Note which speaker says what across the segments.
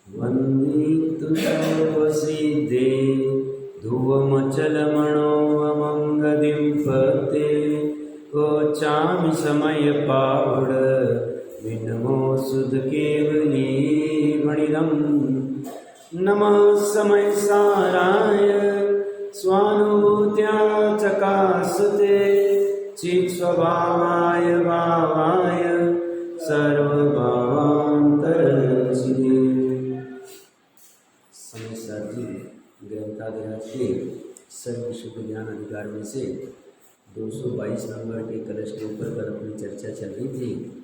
Speaker 1: वन्दितुतवसिद्धे ध्रुवमचलमणोऽमङ्गदिं पते कोचामि समयपावड विनमो सुधकेवली मणिदं नमः समयसाराय स्वानुभूत्या चकासते चित्स्वभावाय भावाय सर्वभावान्तरचिदे। समय सारजी ग्रंथाध्याय के सर्व शुभ ज्ञान अधिकार में से 222 नंबर के कलश के ऊपर पर अपनी चर्चा चल रही थी।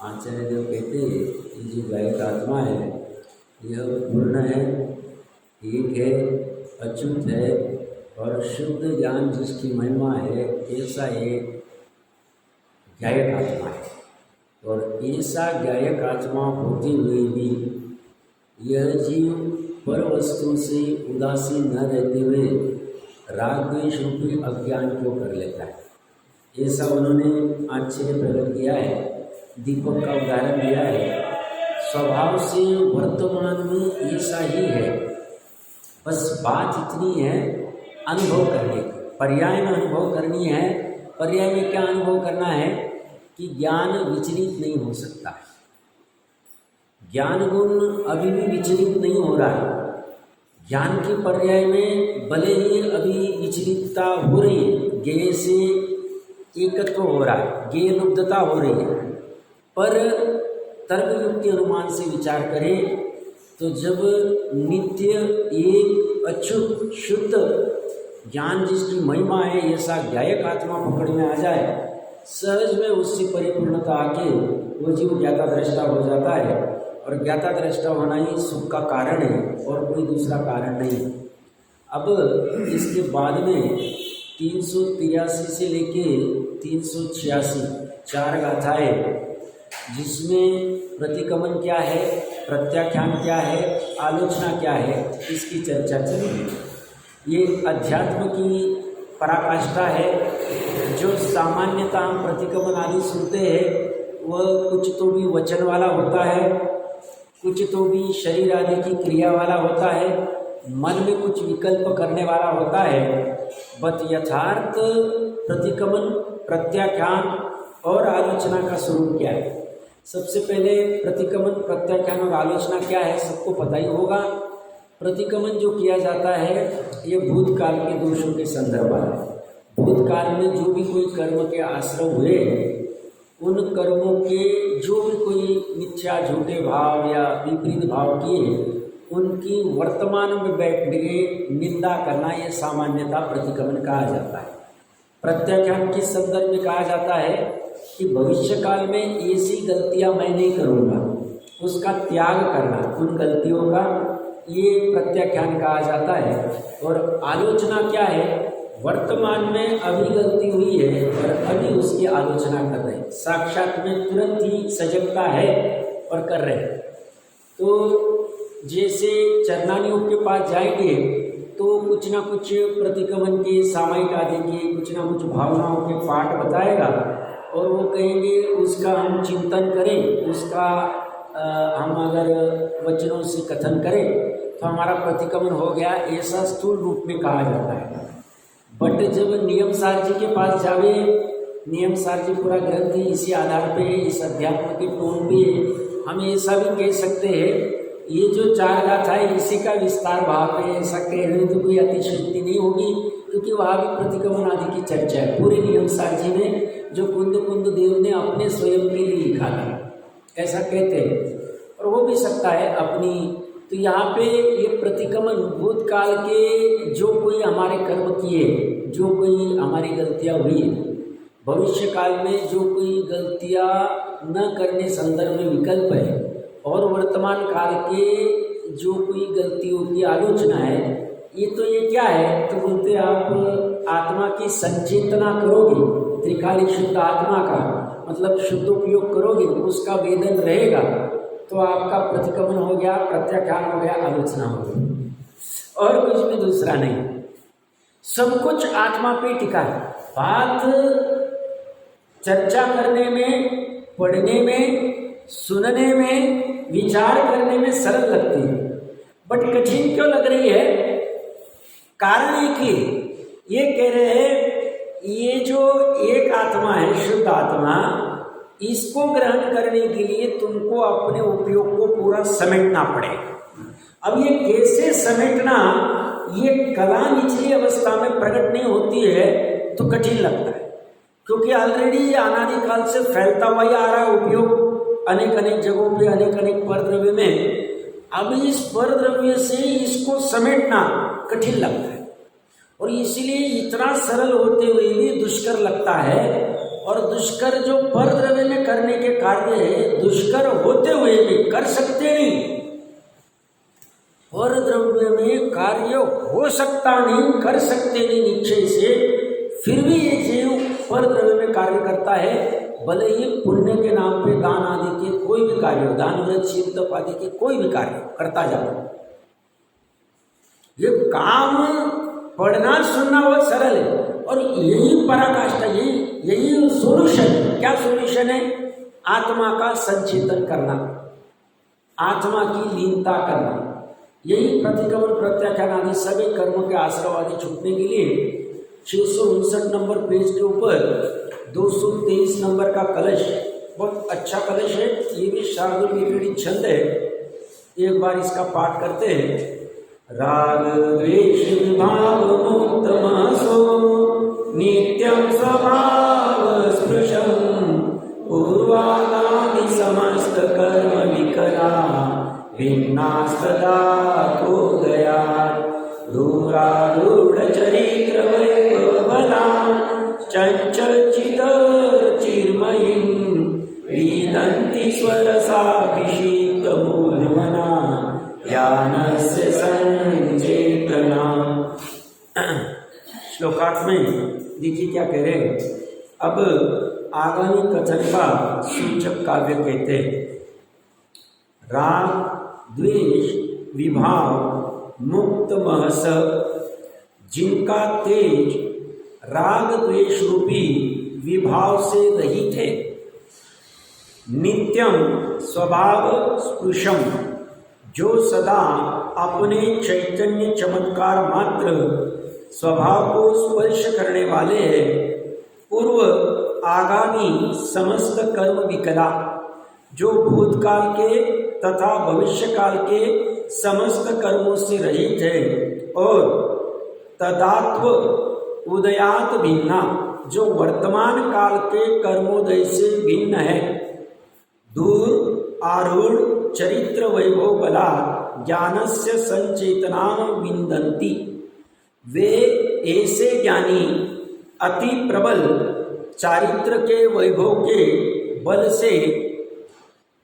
Speaker 1: आचार्य देव कहते ये जो गायक आत्मा है यह पूर्ण है, एक है, अच्युत है और शुद्ध ज्ञान जिसकी महिमा है, ऐसा एक गायक आत्मा है। और ऐसा गायक आत्मा होते हुए भी यह जीव पर वस्तु से उदासीन न रहते हुए राग द्वेष रूपी अज्ञान को कर लेता है। ऐसा उन्होंने आश्चर्य प्रकट किया है, दीपक का उदाहरण दिया है। स्वभाव से वर्तमान में ऐसा ही है, बस बात इतनी है अनुभव करने की, पर्याय में अनुभव करनी है। पर्याय में क्या अनुभव करना है कि ज्ञान विचलित नहीं हो सकता है, ज्ञान गुण अभी भी विचलित नहीं हो रहा है। ज्ञान के पर्याय में भले ही अभी विचलितता हो रही है, ज्ञेय से एकत्व हो रहा है, ज्ञेय लुब्धता हो रही है, पर तर्क युक्ति अनुमान से विचार करें तो जब नित्य एक अच्युत शुद्ध ज्ञान जिसकी महिमा है ऐसा गायक आत्मा पकड़ में आ जाए, सहज में उससे परिपूर्णता आके वो जीव ज्ञाता दृष्टा हो जाता है। और ज्ञाता दृष्टा होना ही सुख का कारण है और कोई दूसरा कारण नहीं। अब इसके बाद में 383 से लेके 386 चार गाथाएं, जिसमें प्रतिकमन क्या है, प्रत्याख्यान क्या है, आलोचना क्या है, इसकी चर्चा चलेगी। ये अध्यात्म की पराकाष्ठा है। जो सामान्यतः हम प्रतिकमन आदि सुनते हैं वह कुछ तो भी वचन वाला होता है, कुछ तो भी शरीर आदि की क्रिया वाला होता है, मन में कुछ विकल्प करने वाला होता है। बट यथार्थ प्रतिकमन, प्रत्याख्यान और आलोचना का स्वरूप क्या है? सबसे पहले प्रतिकमन, प्रत्याख्यान और आलोचना क्या है सबको पता ही होगा। प्रतिकमन जो किया जाता है ये भूतकाल के दोषों के संदर्भ में है। भूतकाल में जो भी कोई कर्म के आश्रय हुए, उन कर्मों के जो भी कोई मिथ्या झूठे भाव या विपरीत भाव किए, उनकी वर्तमान में बैठ के निंदा करना ये सामान्यतः प्रतिकमन कहा जाता है। प्रत्याख्यान किस संदर्भ में कहा जाता है कि भविष्य काल में ऐसी गलतियां मैं नहीं करूँगा, उसका त्याग करना, उन गलतियों का, ये प्रत्याख्यान कहा जाता है। और आलोचना क्या है? वर्तमान में अभी गलती हुई है और अभी उसकी आलोचना कर रहे हैं, साक्षात में तुरंत ही सजगता है और कर रहे हैं। तो जैसे चरणानियों के पास जाएंगे तो कुछ ना कुछ प्रतिकमन के, सामायिक आदि के कुछ ना कुछ भावनाओं के पाठ बताएगा और वो कहेंगे उसका हम चिंतन करें, उसका हम अगर वचनों से कथन करें तो हमारा प्रतिकमन हो गया, ऐसा स्थूल रूप में कहा जाता है। बट जब नियम सार जी के पास जावे, नियम सार जी पूरा ग्रंथ ही इसी आधार पे, इस अध्यात्म के टोन पे हम ऐसा भी कह सकते हैं ये जो चार गाथा है इसी का विस्तार भाव है। ऐसा कहने तो कोई अतिशयोक्ति नहीं होगी, क्योंकि वहाँ भी प्रतिकमन आदि की चर्चा है पूरे नियम सार जी में, जो कुंद कुंद देव ने अपने स्वयं के लिए लिखा था, ऐसा कहते हैं। और हो भी सकता है अपनी। तो यहाँ पे ये प्रतिकमन भूतकाल के जो कोई हमारे कर्म किए, जो कोई हमारी गलतियाँ हुई, भविष्य काल में जो कोई गलतियाँ न करने संदर्भ में विकल्प है, और वर्तमान काल के जो कोई गलतियों की आलोचना है। ये तो ये क्या है? तो बोलते आप आत्मा की संचेतना करोगे, त्रिकालिक शुद्ध आत्मा का मतलब शुद्ध उपयोग करोगे, उसका वेदन रहेगा तो आपका प्रतिकमन हो गया, प्रत्याख्यान हो गया, आलोचना हो गई, और कुछ भी दूसरा नहीं। सब कुछ आत्मा पे टिका है। बात चर्चा करने में, पढ़ने में सुनने में, विचार करने में सरल लगती है, बट कठिन क्यों लग रही है? कारण है कि ये कह रहे हैं ये जो एक आत्मा है, शुद्ध आत्मा, इसको ग्रहण करने के लिए तुमको अपने उपयोग को पूरा समेटना पड़ेगा। अब ये कैसे समेटना, ये कला निचली अवस्था में प्रकट नहीं होती है तो कठिन लगता है, क्योंकि ऑलरेडी ये अनादिकाल से फैलता हुआ ही आ रहा है उपयोग अनेक अनेक जगहों पे, अनेक अनेक परद्रव्य में। अब इस परद्रव्य से इसको समेटना कठिन लगता है और इसीलिए इतना सरल होते हुए भी दुष्कर लगता है। और दुष्कर जो परद्रव्य में करने के कार्य है, दुष्कर होते हुए भी कर सकते नहीं। परद्रव्य में कार्य हो सकता नहीं, कर सकते नहीं निश्चय से, फिर भी ये जीव परद्रव्य में कार्य करता है। भले ही पुण्य के नाम पे दान आदि के कोई भी कार्य हो, दान व्रत शील तप आदि के कोई भी कार्य करता जाता है। ये काम पढ़ना सुनना बहुत सरल है और यही पराकाष्ठा, यही सोल्यूशन। क्या सोल्यूशन है? आत्मा का संचेतन करना, आत्मा की लीनता करना। यही प्रतिक्रमण प्रत्याख्यान आदि सभी कर्मों के आश्रव आदि छूटने के लिए 659 नंबर पेज के ऊपर 223 नंबर का कलश, बहुत अच्छा कलश है। ये भी शार्दुल विक्रीडित छंद है, एक बार इसका पाठ करते हैं। राग द्वेष विभाव मुक्त मनसो नित्यं स्वभाव स्पृशं पूर्वागामि समस्त कर्म विकला भिन्नास्तदा तोदयात् दूरारूढ़ चरित्र वैभवबला चंचलचित चिन्मयीं विदन्ति स्वरसाभिषिक्त मूलमना ज्ञानस्य संचेतना। श्लोकार्थ में देखिए क्या कह रहे हैं। अब आगामी कथन का सूचक काव्य कहते हैं। राग द्वेष विभाव मुक्त महस, जिनका तेज राग द्वेष रूपी विभाव से रहित है। नित्यम स्वभाव स्पृशम, जो सदा अपने चैतन्य चमत्कार मात्र स्वभाव को स्पर्श करने वाले हैं। पूर्व आगामी समस्त कर्म विकला, जो भूतकाल के तथा भविष्यकाल के समस्त कर्मों से रहित है। और तदात्व उदयात भिन्ना, जो वर्तमान काल के कर्मोदय से भिन्न है। दूर आरूढ़ चरित्र वैभव बला ज्ञानस्य संचेतनाम विन्दन्ति, वे ऐसे ज्ञानी अति प्रबल चारित्र के वैभव के बल से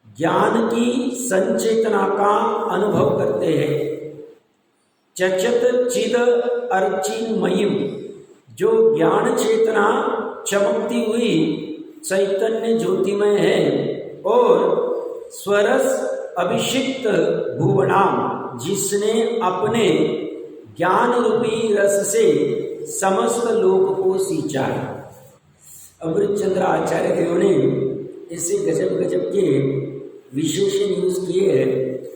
Speaker 1: ज्ञान की संचेतना का अनुभव करते हैं। चचत चिद अर्चिन्मयीम, जो ज्ञान चेतना चमकती हुई चैतन्य ज्योतिमय है। और स्वरस अभिषिक्त भुवनाम, जिसने अपने ज्ञान रूपी रस से समस्त लोक को सींचा है। अमृतचंद्र आचार्य देव ने ऐसे गजब गजब के विशेषण यूज किए हैं।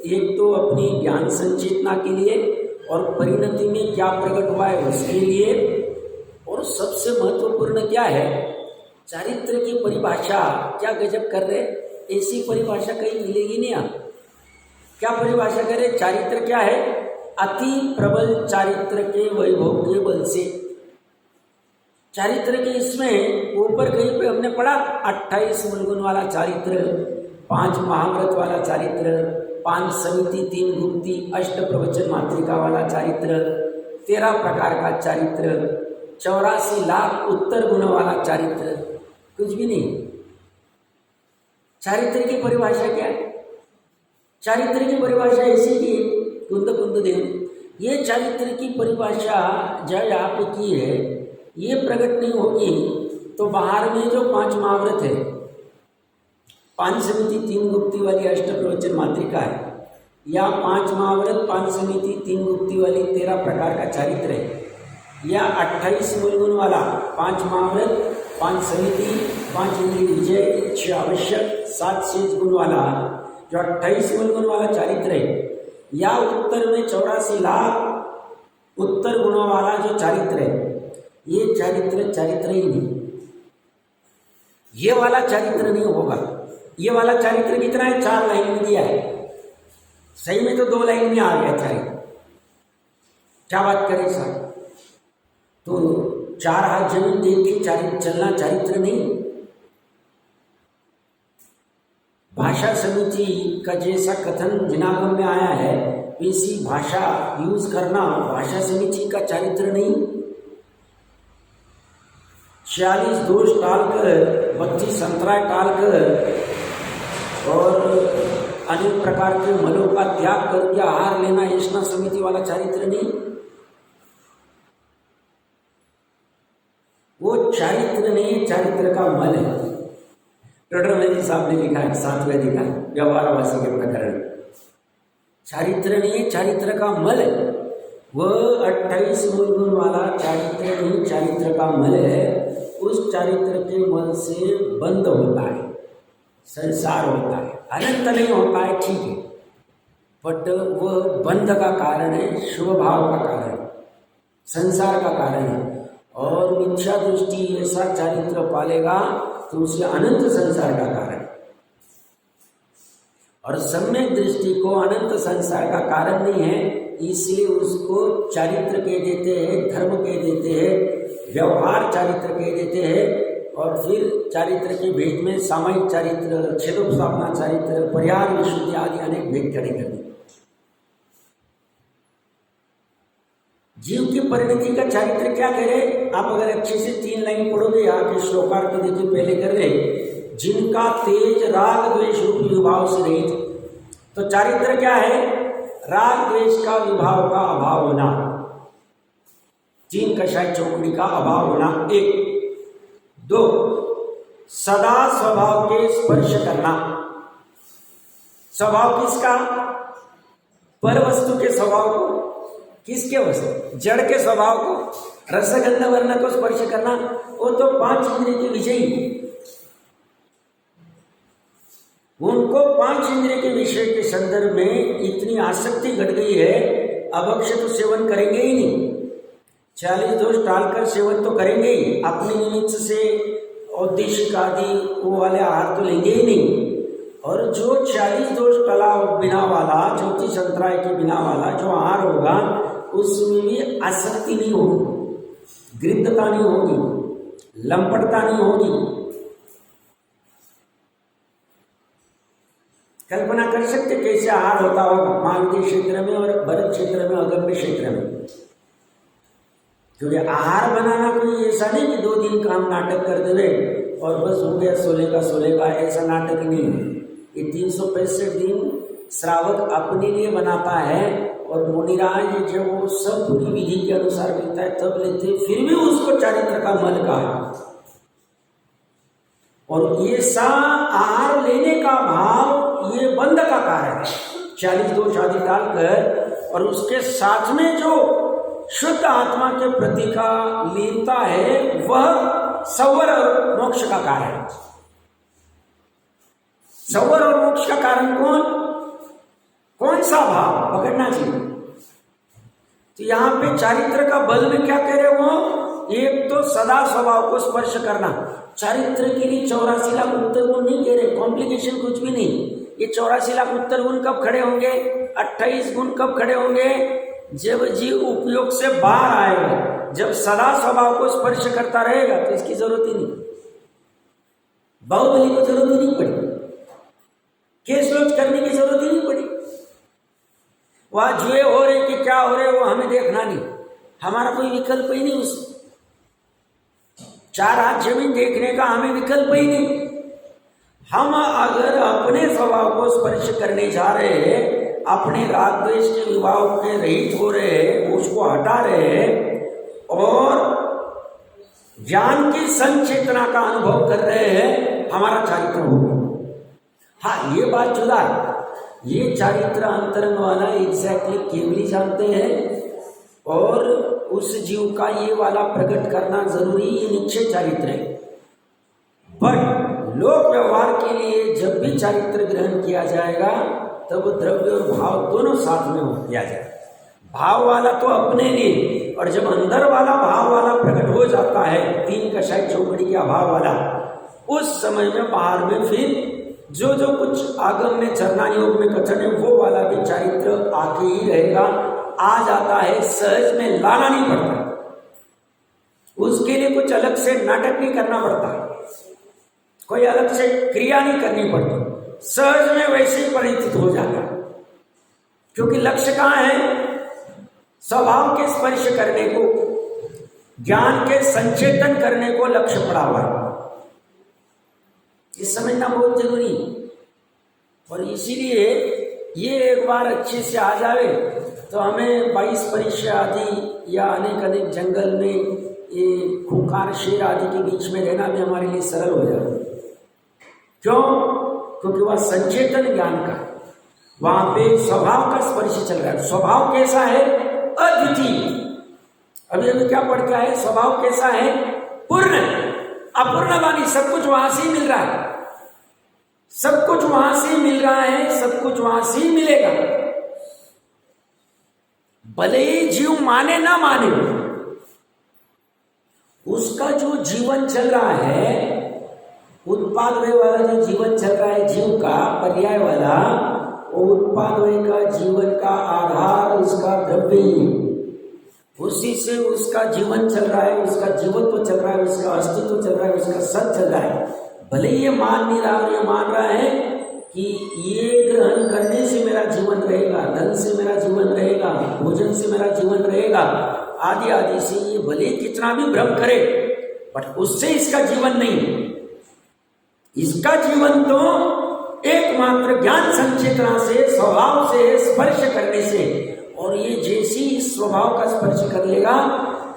Speaker 1: एक तो अपनी ज्ञान संचेतना के लिए और परिणति में क्या प्रकट हुआ है उसके लिए, और सबसे महत्वपूर्ण क्या है, चारित्र की परिभाषा क्या गजब कर रहे। ऐसी परिभाषा कहीं मिलेगी नहीं। आप क्या परिभाषा करें? चारित्र क्या है? अति प्रबल चारित्र के वैभव के बल से। चारित्र के इसमें ऊपर कहीं पे हमने पढ़ा 28 मूलगुण वाला चारित्र, 5 महाव्रत वाला चारित्र, 5 समिति 3 गुप्ति अष्ट प्रवचन मातृका वाला चारित्र, 13 प्रकार का चारित्र, 84 लाख उत्तर गुण वाला चारित्र, कुछ भी नहीं। चारित्र की परिभाषा क्या है? चारित्र की परिभाषा ऐसी की कुंद कुंद देव, ये चारित्र की परिभाषा जब आपकी है ये प्रकट नहीं होगी तो बाहर में जो 5 महाव्रत है, 5 समिति 3 गुप्ती वाली अष्ट प्रवचन मातृका है, या 5 महाव्रत 5 समिति 3 गुप्ती वाली 13 प्रकार का चारित्र है, या 28 मूलगुण वाला 5 महाव्रत 5 समिति, 5 इंद्रिय विजय, 6 आवश्यक, 7 शेष गुण वाला जो 28 मूल गुण वाला चारित्र है, या उत्तर में 84 लाख उत्तर गुणों वाला जो चारित्र है, ये चारित्र ही नहीं, ये वाला चारित्र नहीं होगा। ये वाला चारित्र कितना है? 4 लाइन में दिया है, सही में तो 2 लाइन में आ गया चारित्र। क्या बात करें सर? तो 4 हाथ जमीन देख के चारित्र चलना चारित्र नहीं। भाषा समिति का जैसा कथन जिनागम में आया है, वैसी भाषा यूज करना भाषा समिति का चारित्र नहीं। 46 दोष टालकर, 32 संतराय टालकर और अनेक प्रकार के मलों का त्याग करके आहार लेना यशना समिति वाला चारित्र नहीं। वो चारित्र नहीं, चारित्र का मल है। टोडरमल साहब ने लिखा है 7वें अधिकार व्यवहारवासी के प्रकरण। चारित्र नहीं, चारित्र का मल है। वह 28 मूल गुण वाला चारित्र नहीं, चारित्र का मल है। उस चारित्र के मल से बंद होता है, संसार होता है, अनंत नहीं होता है, ठीक है, बट वह बंध का कारण है, शुभ भाव का कारण, संसार का कारण है। और मिथ्या दृष्टि ऐसा चारित्र पालेगा तो उसे अनंत संसार का कारण, और सम्यक दृष्टि को अनंत संसार का कारण नहीं है, इसलिए उसको चारित्र कह देते हैं, धर्म कह देते हैं, व्यवहार चारित्र कह देते हैं। और फिर चारित्र के भेद में सामायिक चारित्र, छेदोपस्थापना चारित्र, परिहार विशुद्धि आदि अनेक भेद खड़े कर दिए। जीव की परिणति का चारित्र क्या कह रहे? आप अगर अच्छे से 3 लाइन पढ़ोगे, यहाँ के श्लोकार्थ देखिए, पहले कर रहे जिनका तेज राग द्वेष रूपी विभाव से रहित। तो चारित्र क्या है? राग द्वेष का विभाव का अभाव होना, 3 कषाय चौकड़ी का अभाव होना, 1। 2 सदा स्वभाव के स्पर्श करना। स्वभाव किसका? पर वस्तु के स्वभाव को। किसके वस्तु? जड़ के स्वभाव को, रसगंध वर्ण को स्पर्श करना। वो तो 5 इंद्रिय के विषय, उनको 5 इंद्रिय के विषय के संदर्भ में इतनी आसक्ति घट गई है, अभक्ष्य तो सेवन करेंगे ही नहीं, 40 दोष टालकर सेवन तो करेंगे ही, अपने निमित्त से औद्देशिक आदि वो वाले आहार तो लेंगे ही नहीं। और जो 40 दोष टला बिना वाला, ज्योति संतराय के बिना वाला जो आहार होगा, उसमें भी आसक्ति नहीं होगी, गृद्धता नहीं होगी, लंपटता नहीं होगी। कल्पना कर सकते कैसे आहार होता होगा मानवीय क्षेत्र में और भरत क्षेत्र में, अगम्य क्षेत्र में। क्योंकि आहार बनाना कोई ऐसा नहीं कि 2 दिन का हम नाटक कर देवे और बस हो गया 16 का, ऐसा नाटक नहीं है। ये 365 दिन श्रावक अपने लिए बनाता है, और मुनिराज जब वो सब पूरी विधि के अनुसार मिलता है तब लेते, फिर भी उसको चारित्र का मल का है। और ये सा आहार लेने का भाव ये बंध का कारण है, 40 दोष आदि डालकर। और उसके साथ में जो शुद्ध आत्मा के प्रति का लीनता है, वह सवर और मोक्ष का कारण है। सवर और मोक्ष का कारण कौन सा भाव पकड़ना चाहिए? तो यहाँ पे चारित्र का बल में क्या कह रहे हो? एक तो सदा स्वभाव को स्पर्श करना। चारित्र के लिए 84 लाख उत्तर गुण नहीं कह रहे, कॉम्प्लिकेशन कुछ भी नहीं। ये 84 लाख उत्तर गुण कब खड़े होंगे? 28 गुण कब खड़े होंगे? जब जीव उपयोग से बाहर आएगा, जब सदा स्वभाव को स्पर्श करता रहेगा तो इसकी जरूरत ही नहीं, बाहुबली को जरूरत ही नहीं पड़ी, केस लॉन्च करने की जरूरत ही नहीं पड़ी। वहां जुए हो रहे कि क्या हो रहे वो हमें देखना नहीं, हमारा कोई विकल्प ही नहीं। उस 4 हाथ जमीन देखने का हमें विकल्प ही नहीं। हम अगर अपने स्वभाव को स्पर्श करने जा रहे हैं, अपने राग द्वेष के विभाव के रहित हो रहे हैं, उसको हटा रहे हैं और ज्ञान की संचेतना का अनुभव कर रहे हैं, हमारा चारित्र होगा। हाँ, ये बात जुदा है, ये चारित्र अंतरंग वाला एग्जैक्टली केवल जानते हैं, और उस जीव का ये वाला प्रकट करना जरूरी, ये निश्चय चारित्र है। पर लोक व्यवहार के लिए जब भी चारित्र ग्रहण किया जाएगा तब द्रव्य और भाव दोनों साथ में हो किया जाए। भाव वाला तो अपने लिए, और जब अंदर वाला भाव वाला प्रकट हो जाता है, तीन कषाय चौकड़ी के अभाव वाला, उस समय में बाहर में फिर जो जो कुछ आगम में चरना योग में कथन है वो वाला भी चारित्र आके ही रहेगा, आ जाता है, सहज में लाना नहीं पड़ता, उसके लिए कुछ अलग से नाटक नहीं करना पड़ता, कोई अलग से क्रिया नहीं करनी पड़ती, सहज में वैसे ही परिचित हो जाता। क्योंकि लक्ष्य कहाँ है? स्वभाव के स्पर्श करने को, ज्ञान के संचेतन करने को लक्ष्य पड़ा हुआ है। ये समझना बहुत जरूरी, और इसीलिए ये एक बार अच्छे से आ जाए तो हमें 22 परीक्षा आदि या अनेक अनेक जंगल में ये खूंखार शेर आदि के बीच में रहना भी हमारे लिए सरल हो जाए। क्यों? क्योंकि वह संचेतन ज्ञान का, वहां पे स्वभाव का स्पर्श चल रहा है। स्वभाव कैसा है? अद्वितीय। अभी अभी क्या पढ़ के आए? स्वभाव कैसा है? पूर्ण। अपूर्ण वाली, सब कुछ वहां से ही मिल रहा है, सब कुछ वहां से मिल रहा है, सब कुछ वहां से ही मिलेगा, भले ही जीव माने ना माने, उसका जो जीवन चल रहा है, उत्पाद व्यय वाला जो जीवन चल रहा है जीव का, पर्याय वाला, वो उत्पाद व्यय का जीवन का आधार उसका द्रव्य ही है, उसी से उसका जीवन चल रहा है, उसका जीवत्व चल रहा है, उसका अस्तित्व चल रहा है, उसका सत चल रहा है। भले ये मान नहीं रहा, और ये मान रहा है कि ये ग्रहण करने से मेरा जीवन रहेगा, धन से मेरा जीवन रहेगा, भोजन से मेरा जीवन रहेगा, आदि आदि से ये भले कितना भी भ्रम करे, बट उससे इसका जीवन नहीं। इसका जीवन तो एकमात्र ज्ञान संचेतना से, स्वभाव से, स्पर्श करने से, और ये जैसी इस स्वभाव का स्पर्श कर लेगा,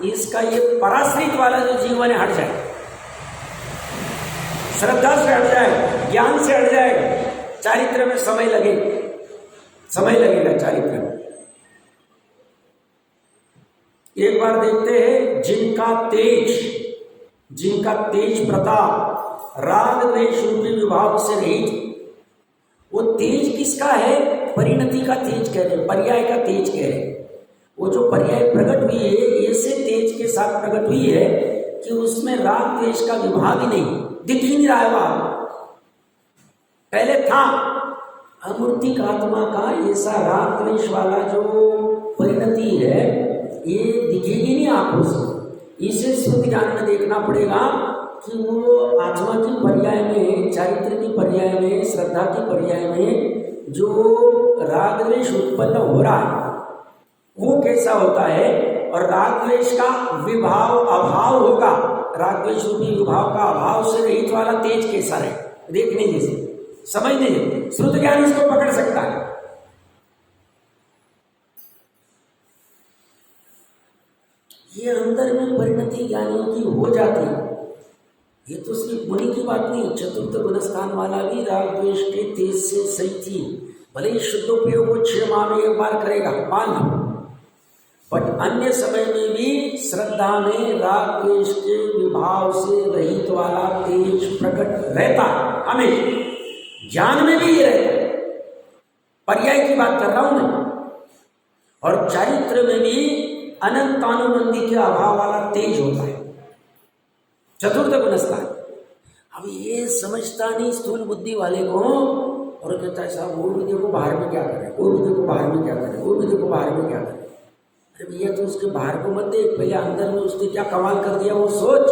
Speaker 1: इसका ये पराश्रित वाला जो जीवन है हट जाए, श्रद्धा से हट जाए, ज्ञान से हट जाए। चारित्र में समय लगेगा चारित्र में। एक बार देखते हैं, जिनका तेज प्रताप राग द्वेष रूपी विभाग से रहित, वो तेज किसका है? परिणति का तेज कह रहे हैं, पर्याय का तेज कह रहे हैं। वो जो पर्याय प्रकट हुई है, ऐसे तेज के साथ प्रकट हुई है कि उसमें राग द्वेष का विभाग ही नहीं, दिख ही नहीं रहा है। वहां पहले था अमूर्तिक आत्मा का ऐसा राग द्वेष वाला जो परिणति है, ये दिखेगी नहीं आंखों से। इसे शुद्ध ज्ञान में देखना पड़ेगा कि वो आत्मा की पर्याय में, चारित्र की पर्याय में, श्रद्धा की पर्याय में जो राग द्वेष उत्पन्न हो रहा है वो कैसा होता है, और राग द्वेष का विभाव अभाव होगा, राग द्वेष रूपी विभाव का अभाव से रहित वाला तेज कैसा रहे, देखने जैसे, समझने जैसे, श्रुत ज्ञान इसको पकड़ सकता है। ये अंदर में परिणति ज्ञानियों की हो जाती है। ये तो सिर्फ मुनि की बात नहीं, चतुर्थ गुणस्थान वाला भी राग द्वेष के तेज से सही थी। भले ही शुद्धोपयोग वो 6 माह में एक बार करेगा, मान लो, बट अन्य समय में भी श्रद्धा में राग द्वेष के विभाव से रहित वाला तेज प्रकट रहता है। हमें ज्ञान में भी ये रहता है, पर्याय की बात कर रहा हूं मैं। और चारित्र में भी अनंतानुबंधी के अभाव वाला तेज होता है, चतुर्थ गुणस्थान। अब ये समझता नहीं स्थूल बुद्धि वाले को, और कहता है साहब वो भी देखो बाहर में क्या करे, वो भी देखो बाहर में क्या करे, वो भी देखो बाहर में क्या करे। अरे भैया तो उसके बाहर को मत देख, पहले अंदर में उसने क्या कमाल कर दिया वो सोच।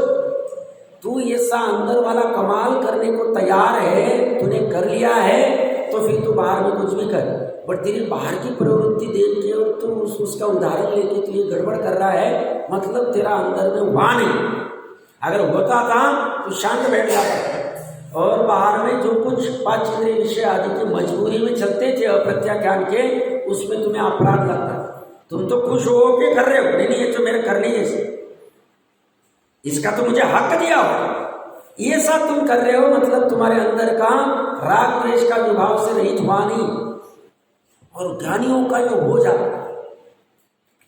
Speaker 1: तू ऐसा अंदर वाला कमाल करने को तैयार है, तूने कर लिया है, तो फिर तू बाहर में कुछ भी कर। बट तेरी बाहर की प्रवृत्ति देख के और तू उसका उदाहरण लेके तू ये गड़बड़ कर रहा है, मतलब तेरा अंदर में वहां नहीं। अगर होता था तो शांत बैठ जाता, और बाहर में जो कुछ 5 इंद्रिय विषय आदि की मजबूरी में चलते थे अप्रत्याख्यान के, उसमें तुम्हें अपराध लगता। तुम तो खुश हो के कर रहे हो, नहीं ये तो मेरे करने जैसे, इसका तो मुझे हक दिया हो, ये सब तुम कर रहे हो, मतलब तुम्हारे अंदर का राग द्वेष का विभाव से रहित हुआ नहीं। और ज्ञानियों का जो हो जाता,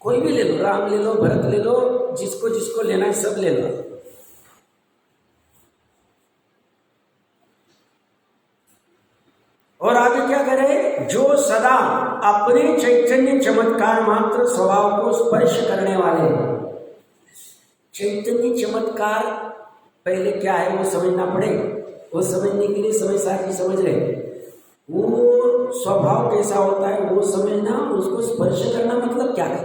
Speaker 1: कोई भी ले लो, राम ले लो, भरत ले लो, जिसको जिसको लेना है सब ले लो।
Speaker 2: क्या करे? जो सदा अपने चैतन्य चमत्कार मात्र स्वभाव को स्पर्श करने वाले हैं। चैतन्य चमत्कार पहले क्या है वो समझना पड़ेगा। वो समझने के लिए समय साथी समझ रहे, वो स्वभाव कैसा होता है वो समझना, उसको स्पर्श करना मतलब क्या है,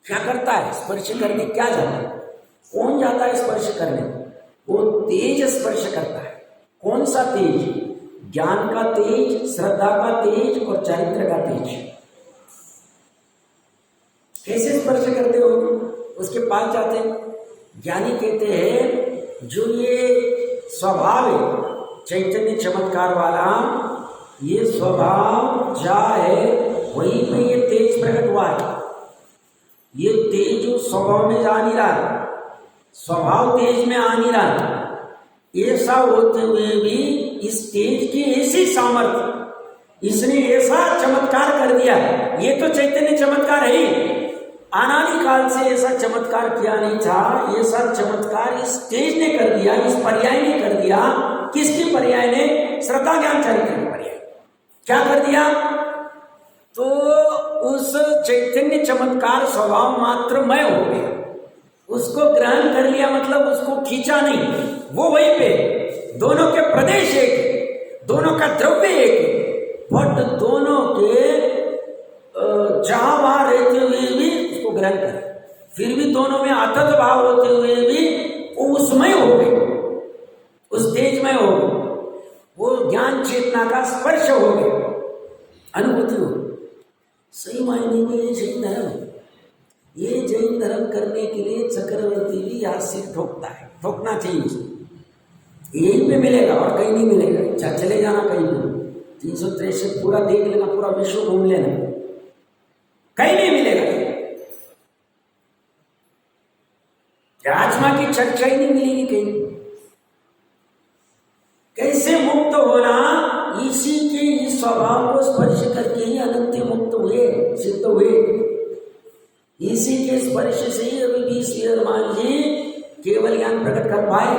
Speaker 2: क्या करता है, स्पर्श करने क्या जाता है, कौन जाता है स्पर्श करने? वो तेज स्पर्श करता है। कौन सा तेज? ज्ञान का तेज, श्रद्धा का तेज और चारित्र का तेज। कैसे स्पर्श करते हो? उसके पास जाते हैं। ज्ञानी कहते हैं जो ये स्वभाव है चैतन्य चमत्कार वाला, ये स्वभाव जा है वहीं पे ये तेज प्रकट हुआ है। ये तेज उस स्वभाव में जा नहीं रहा, स्वभाव तेज में आ नहीं रहा। ऐसा होते हुए भी इस तेज की ऐसी सामर्थ्य, इसने ऐसा चमत्कार कर दिया। ये तो चैतन्य चमत्कार है ही, अनादि काल से ऐसा चमत्कार किया नहीं था। ऐसा चमत्कार इस तेज ने कर दिया, इस पर्याय ने कर दिया। किसकी पर्याय ने? श्रद्धा ज्ञान चारित्र की पर्याय। क्या कर दिया? तो उस चैतन्य चमत्कार स्वभाव मात्र मय हो गया, उसको ग्रहण कर लिया, मतलब उसको खींचा नहीं, वो वहीं पे। दोनों के प्रदेश एक, दोनों का द्रव्य एक, बट दोनों के जहां वहां रहते हुए भी उसको ग्रहण कर, फिर भी दोनों में अतत भाव होते हुए भी वो उसमय हो गए, उस तेजमय हो गए, वो ज्ञान चेतना का स्पर्श हो गया, अनुभूति हो। सही मायने में ये जैन धर्म, ये जैन धर्म करने के लिए चक्रवर्ती भी यहाँ सिर ठोकता है, ठोकना चाहिए उसको। यहीं पे मिलेगा और कहीं नहीं मिलेगा। चले जाना कहीं भी, 363 पूरा देख लेना, पूरा विश्व घूम लेना, कहीं नहीं मिलेगा। आत्मा की चर्चा ही नहीं मिलेगी कहीं। कैसे मुक्त होना? इसी के इस स्वभाव को स्पर्श करके ही अनंत मुक्त हुए, सिद्ध हुए। इसी के स्पर्श से ही अभी भी श्री हनुमान जी केवल ज्ञान प्रकट कर पाए।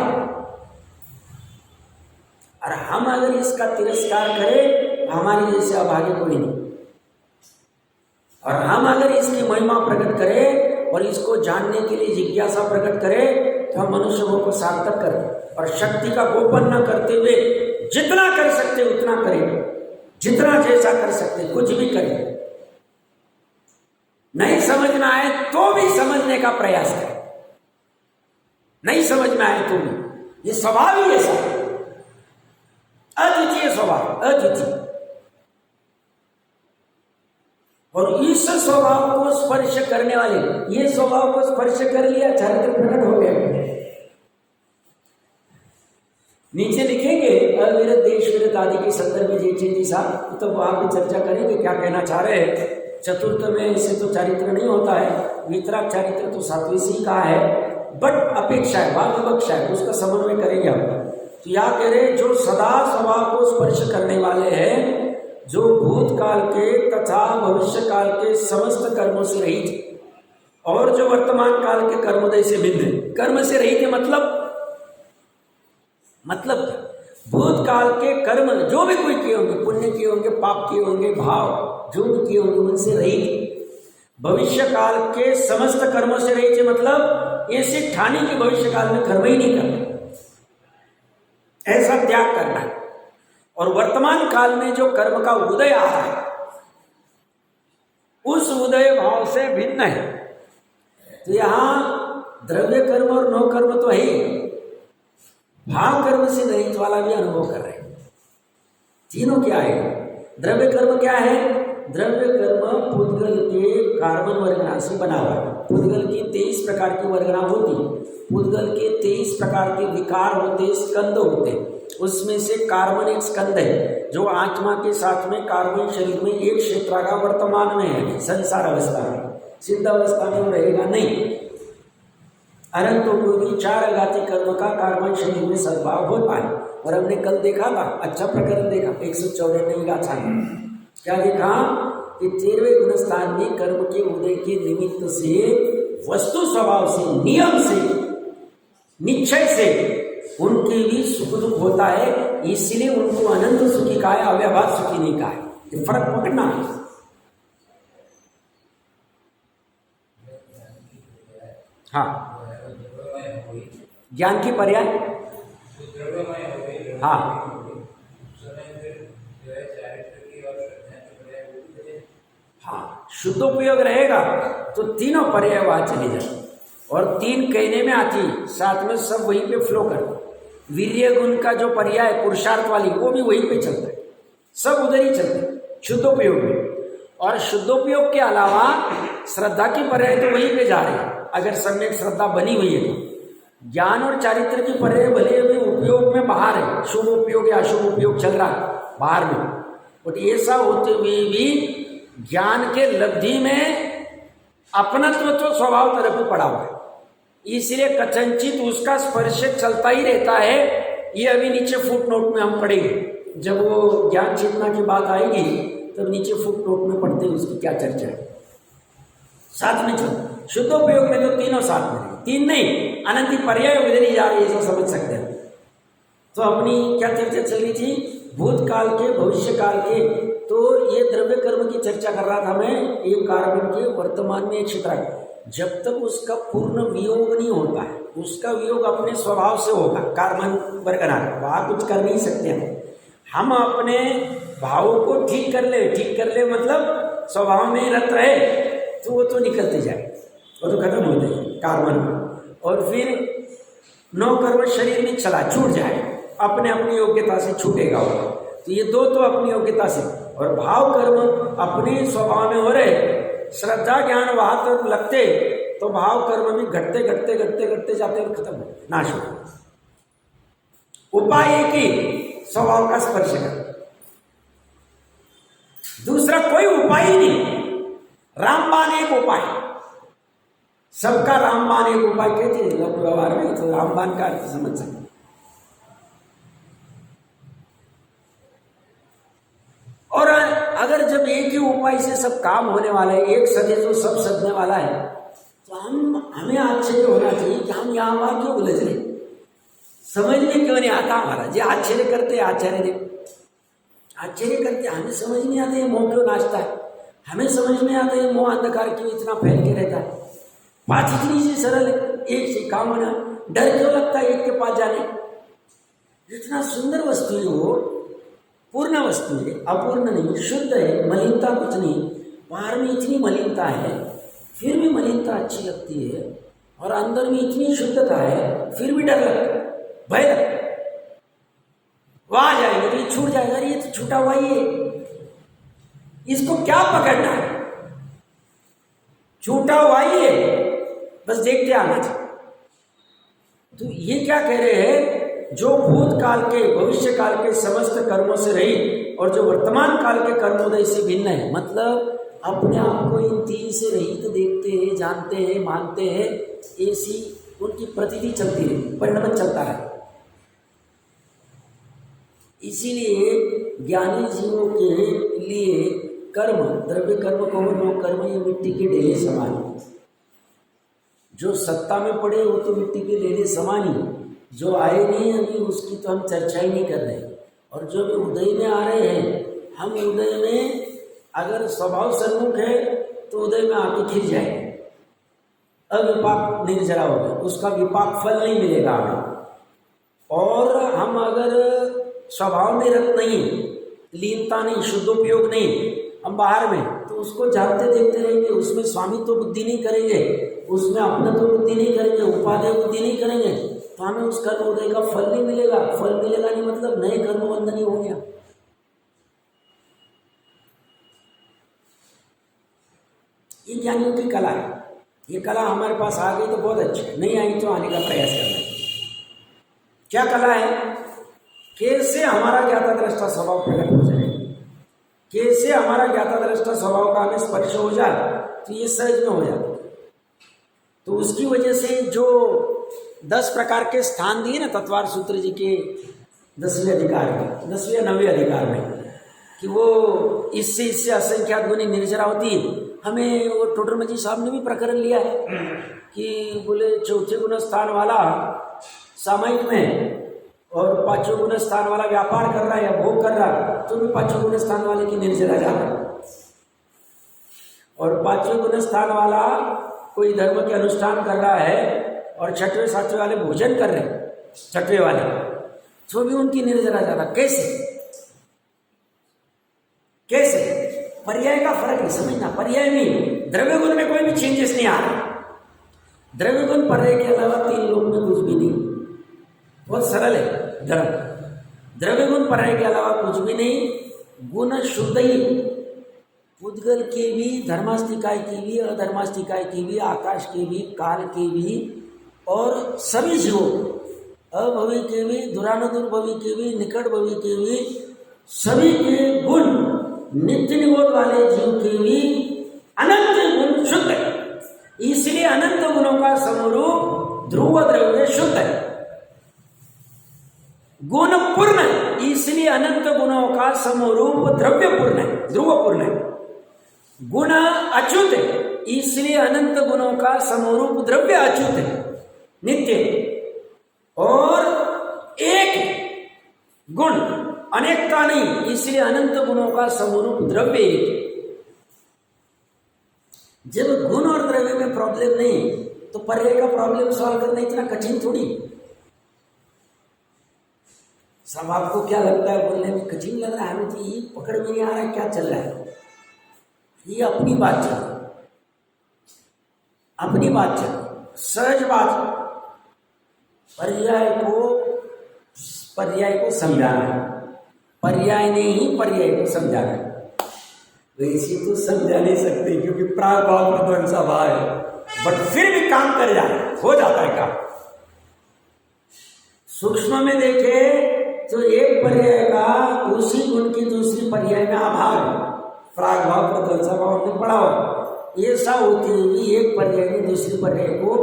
Speaker 2: और हम अगर इसका तिरस्कार करें, हमारी जैसे अभागे कोई नहीं। और हम अगर इसकी महिमा प्रकट करें और इसको जानने के लिए जिज्ञासा प्रकट करें, तो हम मनुष्यों को सार्थक करें। और शक्ति का गोपन न करते हुए जितना कर सकते उतना करें, जितना जैसा कर सकते कुछ भी करें। नहीं समझ में आए तो भी समझने का प्रयास करें, नहीं समझ में आए तो भी। ये स्वभाव ही ऐसा है, अद्वितीय स्वभाव, अद्वितीय। और इस स्वभाव को स्पर्श करने वाले, ये स्वभाव को स्पर्श कर लिया, चारित्र प्रकट हो गया। नीचे लिखेंगे अविरत देश विरत आदि के संदर्भ में जयचंद जी साहब, तो वहां पर चर्चा करेंगे क्या कहना चाह रहे हैं। चतुर्थ में इससे तो चारित्र नहीं होता है, वितराग चारित्र तो सात्विक ही का है, बट अपेक्षा है, भाव विवक्षा है, उसका समन्वय करेंगे हम। तो यहाँ कह रहे जो सदा स्वभाव को स्पर्श करने वाले हैं, जो भूतकाल के तथा भविष्य काल के समस्त कर्मों से रहित और जो वर्तमान काल के कर्मोदय से भिन्न है। कर्म से रहित है मतलब भूतकाल के कर्म जो भी कोई किए होंगे, पुण्य किए होंगे, पाप किए होंगे, भाव जो भी किए होंगे उनसे रहित। भविष्य काल के समस्त कर्मों से रहित है, मतलब ऐसे ठाने की भविष्य काल में कर्म ही नहीं करना, ऐसा त्याग करना है। और वर्तमान काल में जो कर्म का उदय आ रहा है, उस उदय भाव से भिन्न है। तो यहाँ द्रव्य कर्म और नौ कर्म तो है, भाव कर्म से रहित वाला भी अनुभव कर रहे हैं। तीनों क्या है? द्रव्य कर्म क्या है? द्रव्य कर्म पुद्गल के कार्बन वर्गना से बना हुआ है। पुद्गल की 23 प्रकार की वर्गना होती, पुद्गल के 23 प्रकार के विकार होते, स्कंद होते। उसमें से कार्बन एक स्कंद है, जो आत्मा के साथ में कार्बन शरीर में एक क्षेत्र का वर्तमान में है, संसार अवस्था में। सिद्ध अवस्था में रहेगा नहीं। अनंतों को भी 4 अघाती कर्म का कार्बन शरीर में सद्भाव होता है। और हमने कल देखा था, अच्छा प्रकरण देखा 194 गाथा में। क्या देखा कि 13वें गुणस्थान में कर्म के उदय के निमित्त से, वस्तु स्वभाव से, नियम से, निश्चय से उनके भी सुख दुख होता है, इसलिए उनको अनंत सुखी कहा है, अव्यवहार सुखी नहीं कहा है। ये फर्क पकड़ना है। हाँ, ज्ञान की पर्याय, हाँ हाँ, शुद्धोपयोग रहेगा तो तीनों पर्याय वहां चले जाए। और तीन कहने में आती, साथ में सब वहीं पे फ्लो करते। वीर्य गुण का जो पर्याय पुरुषार्थ वाली, वो भी वहीं पे चलता है, सब उधर ही चलते हैं शुद्धोपयोग में। और शुद्धोपयोग के अलावा श्रद्धा की पर्याय तो वहीं पे जा रही है, अगर सम्यक श्रद्धा बनी हुई है तो। ज्ञान और चारित्र की पर्याय भले भी उपयोग में बाहर है, शुभ उपयोग या अशुभ उपयोग चल रहा है बाहर में, बट ऐसा होते हुए भी ज्ञान के लब्धि में अपनत्व तो स्वभाव तरफ ही पड़ा हुआ है, इसलिए कथनचित उसका स्पर्श चलता ही रहता है। ये अभी नीचे फुट नोट में हम पढ़ेंगे, जब वो ज्ञान चेतना की बात आएगी तब नीचे फुट नोट में पढ़ते हैं उसकी क्या चर्चा है। साथ में चलो, शुद्धोपयोग में तो तीनों साथ में, तीन नहीं अनंत पर्याय उधर ही जा रही है, ऐसा समझ सकते हैं। तो अपनी क्या चर्चा चल रही थी, भूतकाल के भविष्य काल के, तो ये द्रव्य कर्म की चर्चा कर रहा था मैं, एक कार्बन के वर्तमान में एक क्षेत्र, जब तक उसका पूर्ण वियोग नहीं होता है, उसका वियोग अपने स्वभाव से होगा, कार्बन बरकरार, वहाँ कुछ कर नहीं सकते हम अपने भावों को ठीक कर ले मतलब स्वभाव में रत रहे तो वो तो निकलते जाए, वो तो खत्म होते हैं कार्बन, और फिर नौ कर्म शरीर में चला छूट जाए, अपने अपनी योग्यता से छूटेगा वो। तो ये दो तो अपनी योग्यता से, और भाव कर्म अपने स्वभाव में हो रहे, श्रद्धा ज्ञान वहां तक लगते तो भाव कर्म में घटते घटते घटते घटते जाते और खत्म नाश हो। उपाय एक ही, स्वभाव का स्पर्श कर, दूसरा कोई उपाय ही नहीं। रामबाण एक उपाय, सबका रामबाण एक उपाय कहते हैं लोक व्यवहार में, तो रामबाण का अर्थ समझ सकते। और अगर जब एक ही उपाय से सब काम होने वाला है, एक सदे तो सब सदने वाला है, तो हमें आश्चर्य होना चाहिए कि हम यहाँ वहां क्यों उलझ रहे, समझ में क्यों नहीं आता हमारा। जो आश्चर्य करते आश्चर्य करते, हमें समझ नहीं आता ये मोह क्यों नाचता है, हमें समझ में आता है मोह अंधकार क्यों इतना फैल के रहता है। बात इतनी सी सरल है, एक से काम होना, डर क्यों लगता है एक के पास जाने। इतना सुंदर वस्तु है वो, पूर्ण वस्तु है, अपूर्ण नहीं, शुद्ध है, मलिनता कुछ नहीं। बाहर में इतनी मलिनता है फिर भी मलिनता अच्छी लगती है, और अंदर में इतनी शुद्धता है फिर भी डर लगता है, भय लगता है। वहां जाएंगे तो ये छूट जाएगा, ये तो छूटा हुआ ही है, इसको क्या पकड़ना है, छूटा हुआ ही है, बस देखते आना चाहिए। तो ये क्या कह रहे हैं, जो भूतकाल के भविष्य काल के समस्त कर्मों से रहित और जो वर्तमान काल के कर्मोदय से भिन्न है, मतलब अपने आप को इन तीन से रहित देखते हैं, जानते हैं, मानते हैं, ऐसी उनकी प्रतीति चलती रहे, परिणमन चलता रहे। इसीलिए ज्ञानी जीवों के लिए कर्म, द्रव्य कर्म कौन कर्म, ये मिट्टी के ढेले समान है। जो सत्ता में पड़े वो तो मिट्टी के ढेले समान ही, जो आए नहीं अभी उसकी तो हम चर्चा ही नहीं कर रहे। और जो भी उदय में आ रहे हैं, हम उदय में अगर स्वभाव सन्मुख है तो उदय में आके खिल जाएंगे, अविपाक निर्जरा होगा, उसका विपाक फल नहीं मिलेगा हमें। और हम अगर स्वभाव में रत नहीं, लीनता नहीं, शुद्धोपयोग नहीं, हम बाहर में, तो उसको जानते देखते रहेंगे, उसमें स्वामित्व बुद्धि नहीं करेंगे, उसमें अपनत्व बुद्धि नहीं करेंगे, उपादेय बुद्धि नहीं करेंगे, तो हमें उस कर्मोदय का फल नहीं मिलेगा। फल मिलेगा नहीं मतलब नए कर्मबंधन ही हो गया। ये ज्ञानियों की कला है, ये कला हमारे पास आ गई तो बहुत अच्छी है, नहीं आई तो आने का प्रयास करना है। क्या कला है, कैसे हमारा ज्ञाता दृष्टा स्वभाव प्रकट हो जाए, कैसे हमारा ज्ञाता दृष्टा स्वभाव का हमें स्पर्श हो जाए, तो ये सहज में हो जाता है। तो उसकी वजह से जो 10 प्रकार के स्थान दिए ना तत्वार सूत्र जी के 10वें अधिकार में, 10वें या 9वें अधिकार में, कि वो इससे असंख्यात गुनी निर्जरा होती है। हमें वो टोडरमल साहब ने भी प्रकरण लिया है कि बोले चौथे गुण स्थान वाला सामयिक में और पांचों गुण स्थान वाला व्यापार कर रहा है या भोग कर रहा है तो भी पांचों गुण स्थान वाले की निर्जरा जा रहा है। और पांचों गुण स्थान वाला कोई धर्म के अनुष्ठान कर रहा है और छठवें सातवें वाले भोजन कर रहे हैं, छठवें वाले तो भी उनकी निर्जरा जा रहा। कैसे कैसे? पर्याय का फर्क है, समझना। पर्याय में द्रव्य गुण में कोई भी चेंजेस नहीं आ रहा। द्रव्य गुण पर्याय के अलावा तीन लोग में कुछ भी नहीं, बहुत सरल है। द्रव्य गुण पर्याय के अलावा कुछ भी नहीं। गुण शुद्ध ही उद्गल के भी, धर्मास्तिकाय की भी, अधर्मास्तिकाय की भी, आकाश के भी, काल के भी और सभी जीवों, अभवी के भी, दुरानुदुर्भवी के भी, निकट भवी के भी, सभी के गुण नित्य निबोध वाले जीव के भी अनंत गुण शुद्ध है। इसलिए अनंत गुणों का समरूप ध्रुव द्रव्य शुद्ध है। गुण पूर्ण है, इसलिए अनंत गुणों का समरूप द्रव्य पूर्ण है, ध्रुव पूर्ण है। गुण अच्युत है, इसलिए अनंत गुणों का समरूप द्रव्य अच्युत है, नित्य। और एक गुण अनेकता नहीं, इसलिए अनंत गुणों का समरूप द्रव्य एक। जब गुण और द्रव्य में प्रॉब्लम नहीं तो पर्याय का प्रॉब्लम सॉल्व करना इतना कठिन थोड़ी। सब आपको क्या लगता है बोलने में कठिन लग रहा है, हमें तो ये पकड़ में नहीं आ रहा है क्या चल रहा है। ये अपनी बात चल, अपनी बात चल, सहज बात। पर्याय को समझाना है, पर्याय ने ही पर्याय को समझाना है। वैसे तो समझा नहीं सकते क्योंकि प्राग भाव प्रध्वंसा भाव है, बट फिर भी काम कर जाए, हो जाता है काम। सूक्ष्म में देखे तो एक पर्याय का उसी गुण की दूसरी पर्याय में अभाव है। प्राग भाव प्रध्वंसा भाव हमने पढ़ा हो। ऐसा होते हुए एक पर्याय ने दूसरी पर्याय को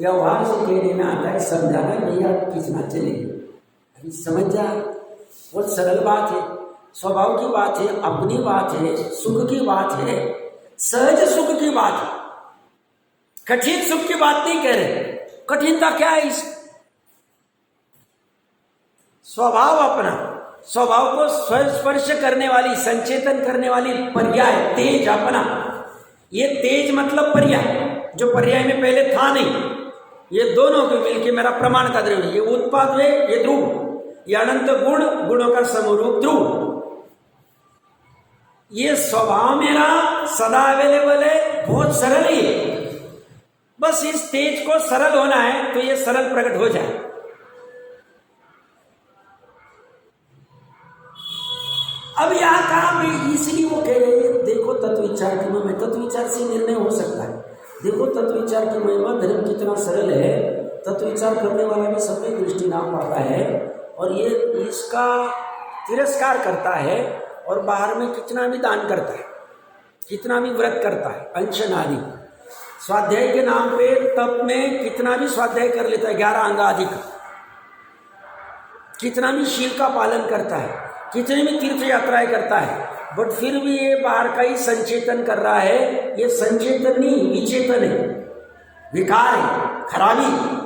Speaker 2: व्यवहार से कहने में आता है समझाना, भैया कितना चलेगी। अभी समझ जा, बहुत सरल बात है, स्वभाव की बात है, अपनी बात है, सुख की बात है, सहज सुख की बात है। कठिन सुख की बात नहीं कह रहे। कठिनता क्या है इस स्वभाव अपना, स्वभाव को स्पर्श करने वाली, संचेतन करने वाली पर्याय तेज अपना। ये तेज मतलब पर्याय, जो पर्याय में पहले था नहीं। ये दोनों के मिलके मेरा प्रमाण का द्रव्य, ये उत्पाद है, ये ध्रुव, ये अनंत गुण, गुणों का समरूप ध्रुव। ये स्वभाव मेरा सदा अवेलेबल है, बहुत सरल है। बस इस तेज को सरल होना है तो ये सरल प्रकट हो जाए। अब यहां कहा भी, इसलिए वो कह रहे हैं देखो तत्व विचार की महिमा। तत्व विचार से निर्णय हो सकता है। देखो तत्व विचार की महिमा, धर्म कितना सरल है। तत्व विचार करने वाला भी सब में दृष्टि नाम पाता है और ये इसका तिरस्कार करता है और बाहर में कितना भी दान करता है, कितना भी व्रत करता है, अनशन आदि, स्वाध्याय के नाम पे तप में कितना भी स्वाध्याय कर लेता है, 11 अंग आदि का, कितना भी शील का पालन करता है, कितनी भी तीर्थ यात्राएं करता है, बट फिर भी ये बाहर का ही संचेतन कर रहा है। ये संचेतन नहीं, विचेतन है, विकार है, खराबी।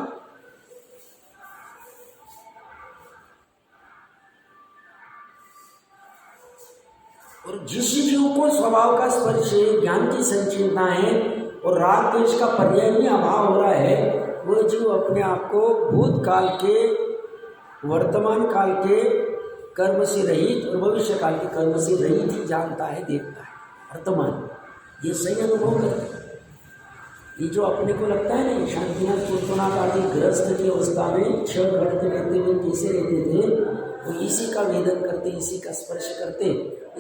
Speaker 2: और जिस जीव को स्वभाव का स्पर्श है, ज्ञान की संचेतना है और राग द्वेष का पर्याय में अभाव हो रहा है, वो जीव अपने आप को भूतकाल के, वर्तमान काल के कर्म से रहित और भविष्य काल के कर्म से रहित ही जानता है, देखता है वर्तमान। ये सही अनुभव करता है। ये जो अपने को लगता है ना, शांतिनाथ चुनचुनाथ आदि गृहस्थ की अवस्था में 6 घंटे रहते हुए कैसे रहते थे, वो इसी का वेदन करते, इसी का स्पर्श करते।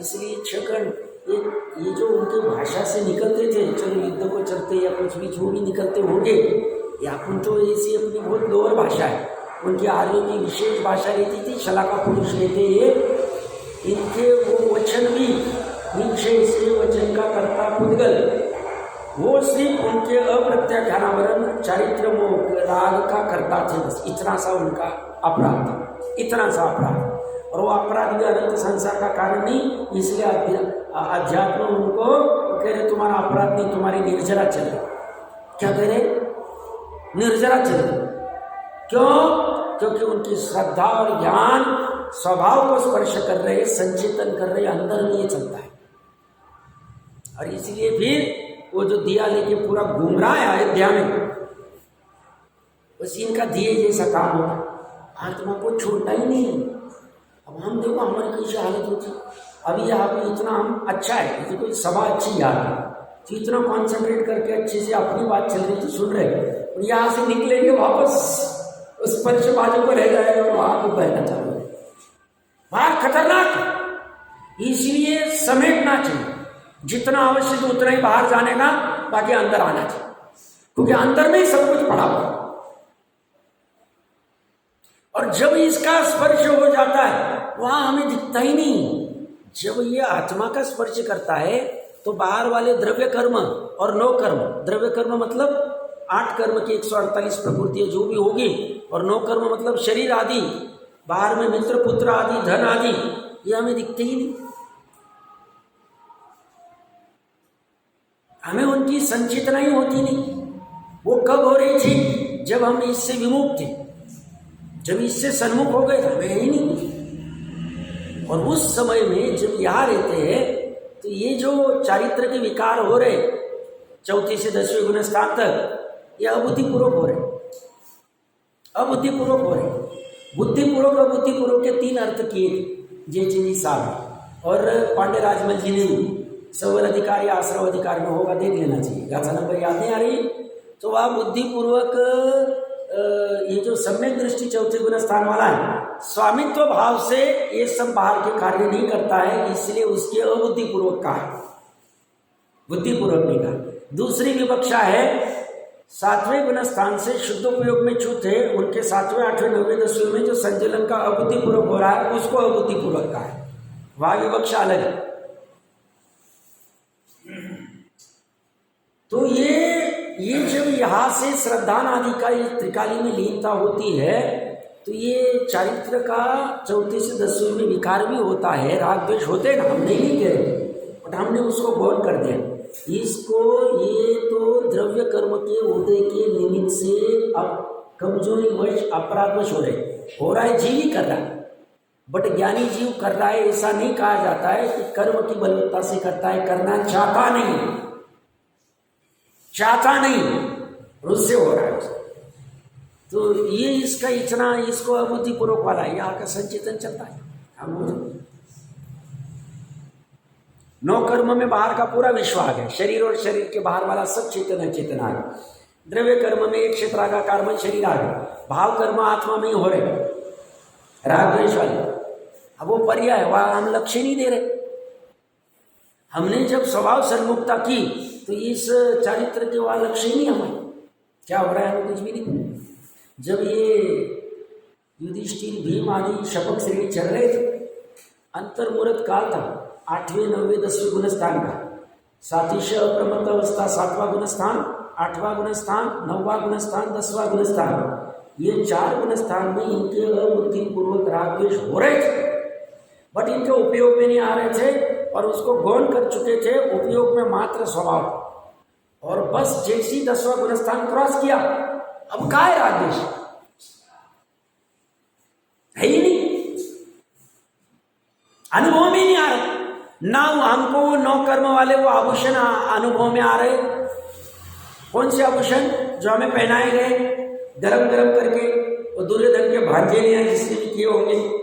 Speaker 2: इसलिए 6 घंटे ये जो उनकी भाषा से निकलते थे, चलो युद्ध को चलते या कुछ भी जो भी निकलते होंगे, या अपन तो ऐसी अपनी बहुत लोअर भाषा है। उनकी आर्यों की विशेष भाषा रहती थी, शलाका पुरुष रहते ये, इनके वो वचन भी निक्षय से वचन का कर्ता पुद्गल, वो सिर्फ उनके अप्रत्याख्यानावरण चारित्र मोह राग का करता थे। बस इतना सा उनका अपराध था, इतना सा अपराध। और वो अपराध भी अनंत संसार का कारण नहीं, इसलिए अध्यात्म उनको कह रहे तुम्हारा अपराध नहीं, तुम्हारी निर्जरा चले। क्या कह रहे? निर्जरा चले। क्यों? क्योंकि उनकी श्रद्धा और ज्ञान स्वभाव को स्पर्श कर रहे, संचेतन कर रहे, अंदर में ये चलता है। और इसलिए फिर वो जो दिया लेके पूरा घूम रहा है अयोध्या में, बस इनका दिए जैसा काम होगा, आत्मा को छोड़ना ही नहीं है। अब हम देखो हमारी कैसी हालत होती, अभी यहाँ पे इतना हम अच्छा है, जैसे कोई सभा अच्छी याद है तो इतना कॉन्सेंट्रेट करके अच्छे से अपनी बात चल रही थी सुन रहे, और यहाँ से निकलेंगे वापस उस स्पर्श बाजू को रह जाएगा और वहां को बहना चालू है। बात खतरनाक है, इसलिए समेटना चाहिए, जितना आवश्यक उतना ही बाहर जाने का, बाकी अंदर आना चाहिए, क्योंकि अंदर में ही सब कुछ पड़ा हुआ। और जब इसका स्पर्श हो जाता है वहां हमें दिखता ही नहीं। जब ये आत्मा का स्पर्श करता है तो बाहर वाले द्रव्य कर्म और नौ कर्म, द्रव्य कर्म मतलब 8 कर्म की 148 प्रवृत्तियां जो भी होगी, और 9 कर्म मतलब शरीर आदि, बाहर में मित्र पुत्र आदि, धन आदि, ये हमें दिखते ही नहीं। हमें उनकी संचेतना ही होती नहीं। वो कब हो रही थी? जब हम इससे विमुख थे, जब इससे सन्मुख हो गए, हमें ही नहीं। और उस समय में जब यहाँ रहते हैं तो ये जो चारित्र के विकार हो रहे 4 से 10वें गुण स्थान तक, ये अबुद्धिपूर्वक हो रहे, अबुद्धिपूर्वक हो रहे। बुद्धिपूर्वक और बुद्धिपूर्वक के 3 अर्थ किए जैसे जी साहब और पांडे राजमल जी ने सवर अधिकारी आश्रव अधिकार में होगा, देख लेना चाहिए, गाथा नंबर याद नहीं आ रही तो वह बुद्धिपूर्वक ये जो सम्यक दृष्टि 4थे गुण स्थान वाला है, स्वामित्व भाव से ये सब बाहर के कार्य नहीं करता है, इसलिए उसके अबुद्धिपूर्वक का है, बुद्धिपूर्वक नहीं का। दूसरी विवक्षा है 7वें गुण स्थान से शुद्ध उपयोग में च्युत है, उनके 7वें 8वें 9वें 10वें में जो संचलन का अबुद्धिपूर्वक हो रहा है उसको अबुद्धिपूर्वक का है, वह विवक्षा अलग है। तो ये जब यहाँ से श्रद्धान आदि का ये त्रिकाली में लीनता होती है तो ये चारित्र का 4 से 10वें में विकार भी होता है, राग द्वेष होते हैं ना, हम नहीं कह रहे, बट हमने उसको गौर कर दिया। इसको ये तो द्रव्य कर्म के उदय के निमित्त से अब कमजोरी वश अपराध वश हो रहा है, जीव ही कर रहा है, बट ज्ञानी जीव कर रहा है ऐसा नहीं कहा जाता है कि कर्म की बलवत्ता से करता है, करना चाहता नहीं, उससे हो रहा है। तो ये इसका इतना, इसको अबुद्धिपूर्वक वाला है, यहाँ का संचेतन चलता है। हम 9 कर्म में बाहर का पूरा विश्वाग है, शरीर और शरीर के बाहर वाला सब चेतन अचेतन आ गया। द्रव्य कर्म में एक क्षेत्रागाकार में शरीर आ गया, भाव कर्म आत्मा में ही हो रहे, राग द्वेष वाले। अब वो पर्याय है, वह हम लक्ष्य नहीं दे रहे। हमने जब स्वभाव सन्मुखता की तो इस चारित्र के वह लक्ष्य नहीं हमारे, क्या हो रहा है हमें कुछ भी नहीं। जब ये युधिष्ठिर भीम आदि शपथ श्रेणी चल रहे थे, अंतर्मुहूर्त काल था 8वें 9वें 10वें गुण स्थान का, सातिश अप्रमत्त अवस्था 7वां गुण स्थान, 8वां गुण स्थान, 9वां गुण स्थान, 10वां गुण स्थान, ये 4 गुण स्थान में इनके अबुद्धिपूर्वक राग द्वेष हो रहे थे, बट इनके उपयोग में नहीं आ रहे थे और उसको गौण कर चुके थे, उपयोग में मात्र स्वभाव। और बस जैसी 10वां गुण स्थान क्रॉस किया, अब क्या है राग द्वेष? है ही नहीं, अनुभव में नहीं आ रहे ना। हमको 9 कर्म वाले वो आभूषण अनुभव में आ रहे। कौन से आभूषण? जो हमें पहनाए गए गरम गरम करके, और दुर्योधन के भाग्य ने जिसने भी किए होंगे,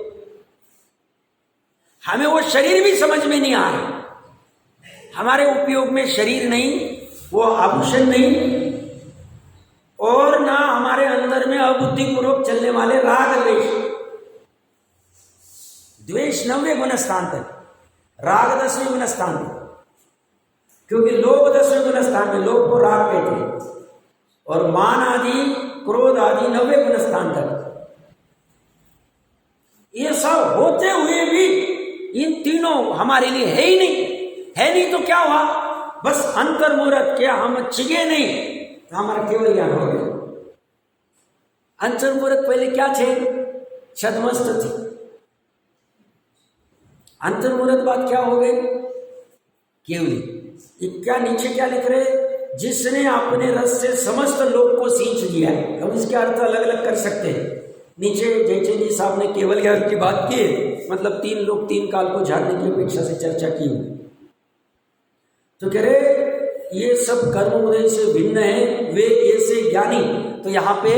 Speaker 2: हमें वो शरीर भी समझ में नहीं आ रहा। हमारे उपयोग में शरीर नहीं, वो आभूषण नहीं, और ना हमारे अंदर में अबुद्धिपूर्वक चलने वाले राग द्वेष। द्वेष 9वें गुण स्थान तक, राग 10वें गुण स्थान तक, क्योंकि लोभ 10वें गुण स्थान में, लोभ को राग कहते हैं, और मान आदि क्रोध आदि 9वें गुण स्थान तक। ये सब होते हुए भी इन तीनों हमारे लिए है ही नहीं। है नहीं तो क्या हुआ? बस अंतर्मुहूर्त क्या हम चिगे नहीं तो हमारा केवल ज्ञान हो गया। अंतर्मुहूर्त पहले क्या थे? छद्मस्त थे। अंतर्मुहूर्त बाद क्या हो गए? केवली। क्या नीचे क्या लिख रहे? जिसने अपने रस से समस्त लोक को सींच लिया है। हम इसके अर्थ अलग अलग कर सकते हैं। नीचे जयचंद साहब ने केवल ज्ञान की बात की, मतलब 3 लोग 3 काल को जानने की अपेक्षा से चर्चा की। तो कह रहे ये सब कर्म उदय से भिन्न है, वे ऐसे ज्ञानी। तो यहाँ पे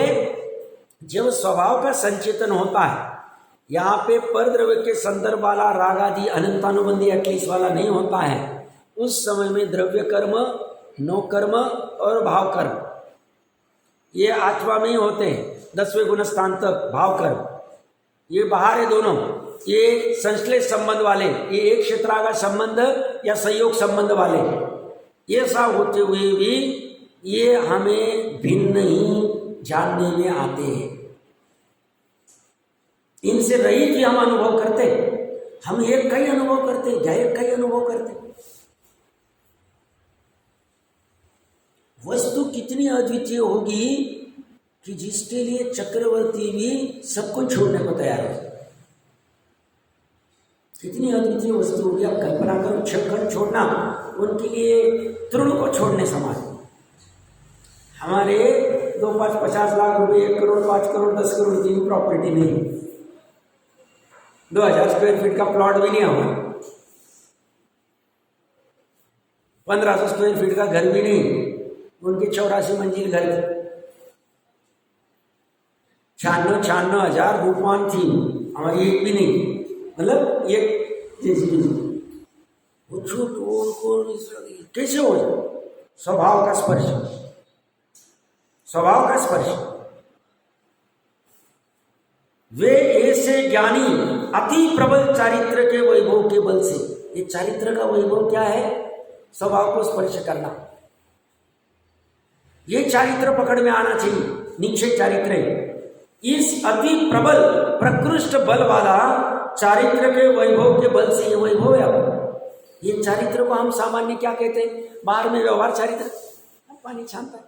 Speaker 2: जब स्वभाव का संचेतन होता है, यहाँ पे पर द्रव्य के संदर्भ वाला राग आदि अनंतानुबंधी अक्लेश वाला नहीं होता है। उस समय में द्रव्य कर्म, नो कर्म और भाव कर्म ये आत्मा में ही होते हैं। 10वें गुणस्थान तक भाव कर्म ये बाहर है दोनों, ये संश्लेष संबंध वाले, ये एक क्षेत्रागा संबंध या संयोग संबंध वाले, ये सब होते हुए भी ये हमें भिन्न ही जानने में आते हैं। इनसे रहित ही हम अनुभव करते, हम एक का ही अनुभव करते, एक का ही अनुभव करते। वस्तु कितनी अद्वितीय होगी कि जिसके लिए चक्रवर्ती भी सब कुछ छोड़ने को तैयार है। कितनी अद्वितीय वस्तु होगी, आप कल्पना करो, छक्कर छोड़ना उनके लिए तृण को छोड़ने समान। हमारे 2, 5, 50 लाख रुपए, 1 करोड़, 5 करोड़, 10 करोड़ की प्रॉपर्टी नहीं, 2000 स्क्वायर फीट का प्लॉट भी नहीं हुआ, 1500 स्क्वायर फीट का घर भी नहीं, उनके 84 मंजिल घर थे, 96 हजार रूपवान थी, हमारी एक भी नहीं, मतलब एक जैसी वो छूट उनको कैसे हो जाए। स्वभाव का स्पर्श, स्वभाव का स्पर्श। वे ऐसे ज्ञानी अति प्रबल चारित्र के वैभव के बल से, ये चारित्र का वैभव क्या है, स्वभाव को स्पर्श करना, ये चारित्र पकड़ में आना चाहिए, निश्चय चारित्र है। इस अति प्रबल प्रकृष्ट बल वाला चारित्र के वैभव के बल से, ये वैभव है। अब ये चारित्र को हम सामान्य क्या कहते हैं, बाहर में व्यवहार चारित्र, पानी छानता है,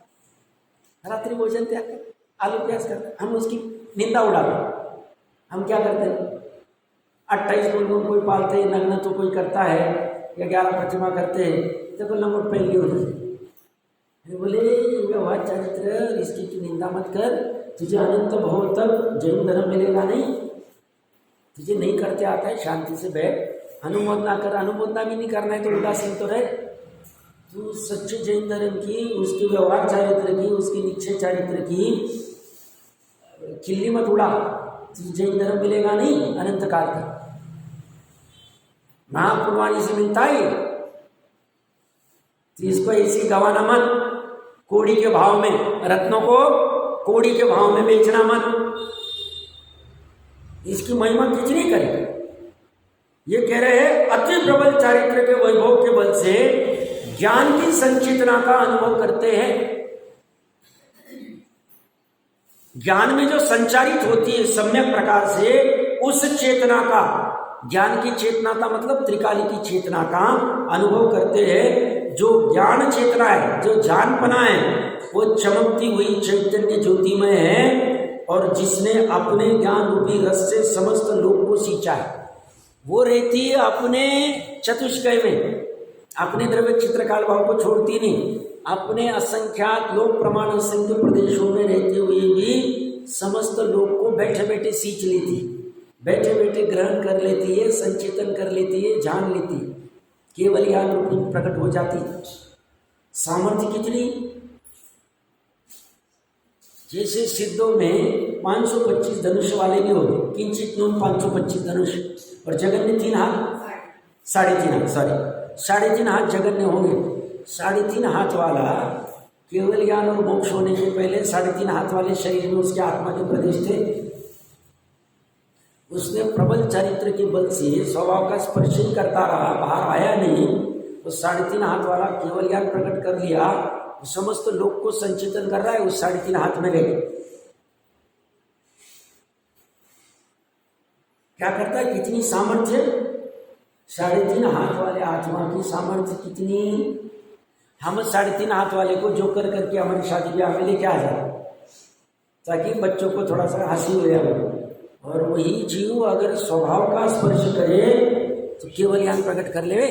Speaker 2: रात्रि भोजन त्याग कर, आलू प्याज करता, हम उसकी निंदा उड़ाते। हम क्या करते हैं, 28 गुनगुन कोई पालते हैं, नग्न तो कोई करता है, या 11 प्रतिमा करते हैं, देखो लंगोट पहली हो जाए। बोले व्यवहार चारित्र, इसकी की निंदा मत कर, तुझे अनंत भव तक जैन धर्म मिलेगा नहीं, तुझे नहीं करते आता है, शांति से बैठ, अनुमोदना कर, अनुमोदना भी नहीं करना है तो उदासीन तो रहे। तू सच्चे जैन धर्म की, उसके व्यवहार चारित्र की, उसकी निश्चय चारित्र की खिल्ली मत उड़ा, तुझे जैन धर्म मिलेगा नहीं अनंत काल तक। महापुरवाणी से मिलता है तो इसको ऐसी गवाना मत, कोड़ी के भाव में, रत्नों को कोड़ी के भाव में बेचना मत, इसकी महिमा कितनी करे। ये कह रहे हैं अति प्रबल चारित्र के वैभव के बल से ज्ञान की संचेतना का अनुभव करते हैं। ज्ञान में जो संचारित होती है सम्यक प्रकार से, उस चेतना का, ज्ञान की चेतना का मतलब त्रिकाली की चेतना का अनुभव करते हैं। जो ज्ञान चेतना है, जो जानपना है, वो चमकती हुई चैतन्य ज्योतिमय है, और जिसने अपने ज्ञान रूपी रस से समस्त लोक को सींचा है, वो रहती है अपने चतुष्कय में, अपने द्रव्य चित्रकाल भाव को छोड़ती नहीं, अपने असंख्यात लोक प्रमाण असंख्य प्रदेशों में रहते हुए भी समस्त लोक को बैठे बैठे सींच लेती, बैठे बैठे ग्रहण कर लेती है, संचेतन कर लेती है, जान लेती है, केवल ज्ञान रूप में प्रकट हो जाती। सामर्थ्य कितनी, जैसे सिद्धों में 525 धनुष वाले भी हो गए, किंचित न्यून 525 धनुष, और जगन्य 3 हाथ, 3.5 हाथ, 3.5 हाथ जगन्य होंगे। 3.5 हाथ वाला केवल ज्ञान और मोक्ष होने के पहले 3.5 हाथ वाले शरीर में उसके आत्मा के प्रदेश थे। उसने प्रबल चारित्र के बल से स्वभाव का स्पर्श ही करता रहा, बाहर आया नहीं। उस 3.5 हाथ वाला केवल ज्ञान प्रकट कर लिया, समस्त लोक को संचेतन कर रहा है, उस 3.5 हाथ में रह गए। क्या करता है, कितनी सामर्थ्य, 3.5 हाथ वाले आत्मा की सामर्थ्य कितनी। हम 3.5 हाथ वाले को जो कर करके हमारी शादी ब्याह में लेके आ जाए, ताकि बच्चों को थोड़ा सा हंसी हो जाए। और वही जीव अगर स्वभाव का स्पर्श करे तो केवल ज्ञान प्रकट कर ले।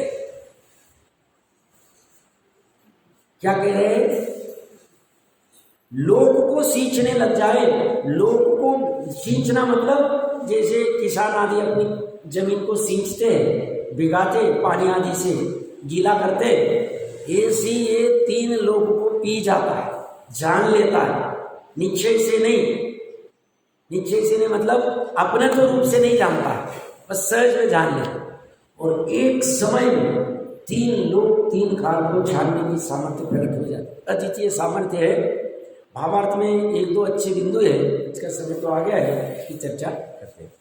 Speaker 2: क्या कह रहे, लोक को सींचने लग जाए, लोक को सींचना मतलब जैसे किसान आदि अपनी जमीन को सींचते हैं, भिगाते पानी आदि से गीला करते, ऐसी ये 3 लोगों को पी जाता है, जान लेता है, निश्चय से नहीं। निश्चय से नहीं मतलब अपने तो रूप से नहीं जानता है, बस सहज में जान लेता। और एक समय में 3 लोग 3 काल को जानने की सामर्थ्य प्रकट हो जाती, अद्वितीय सामर्थ्य है। भावार्थ में 1-2 अच्छे बिंदु है, इसका समय तो आ गया है, इसकी चर्चा करते हैं।